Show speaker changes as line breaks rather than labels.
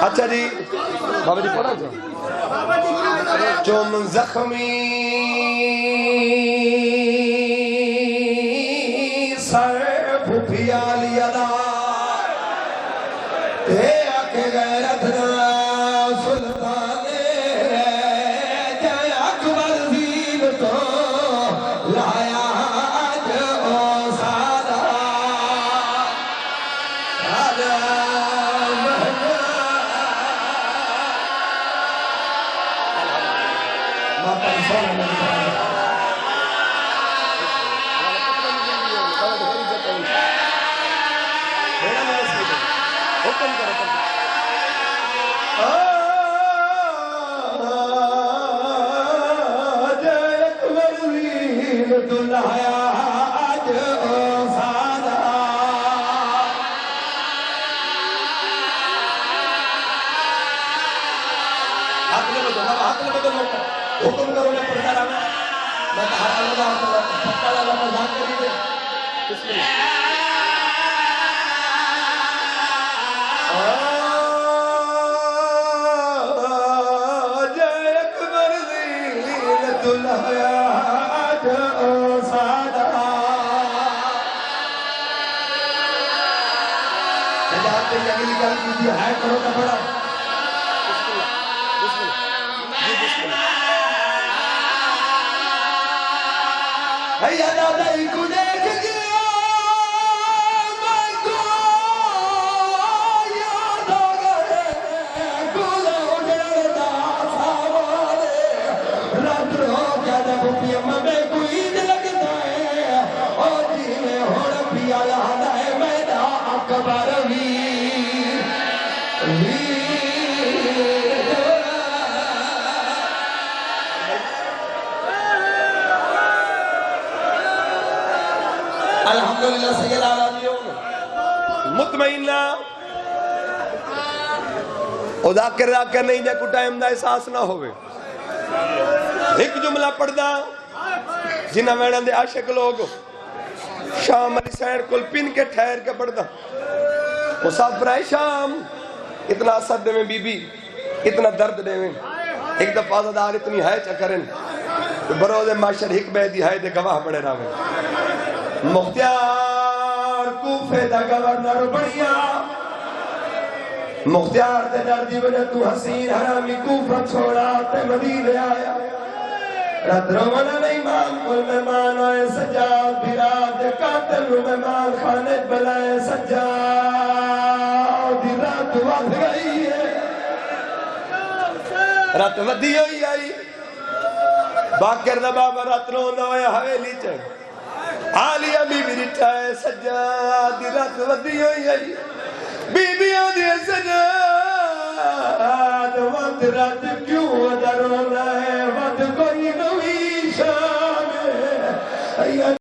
اچھا جی بابا جی پڑھا جاؤ چون زخمی سر پھپیا لیا دا اے آکے غیرت نا سلطان جائے اکبر زین تو لایا آج او سادہ سادہ حکم کرو میں پڑھتا رہا میں کہا اللہ پھٹا لگا مذاق کری دے بسم اللہ جائے اکبر زینت الحیات او سادہ سجاد نے اگلی گل کی تھی ہے کرو کا پڑھا یا دادائی کو دیکھ گیا میں کو یاد آ گئے گلے اڑیدا ساوارے رات رو کیا جب پیم میں کوئی لگتا ہے اور جی میں ہوڑ پیا لانا ہے میرا اکبر الحمدللہ سید آلہ مطمئنہ خدا کر نہیں جا کو ٹائم دا احساس نہ ہوئے ایک جملہ پڑھ دا جنہ ویڑن دے عاشق لوگ شام علی سینڈ کل پن کے ٹھہر کے پڑھ دا مسافر ہے شام اتنا صد میں بی بی اتنا درد دے میں ایک دفعہ دار اتنی ہے چکرن بروز معاشر حق بیدی ہے دے گواہ بڑے راوے مختیار کوفے دا گورنر بڑھیا مختیار دے دردی وجہ تو حسین حرامی کوفہ چھوڑا تے مدینے آیا رات رومنہ نہیں مان کل مہمان آئے سجاد بیرات دے قاتل مہمان خانت بلائے سجاد رات وقت گئی ہے رات ودی ہوئی آئی باکر دا بابا رات رونا ہوئے حویلی چڑھ آلیہ بی بی رٹھائے سجاد رات ودی ہوئی آئی بی بی آدھی سجاد وقت رات کیوں ادھرونا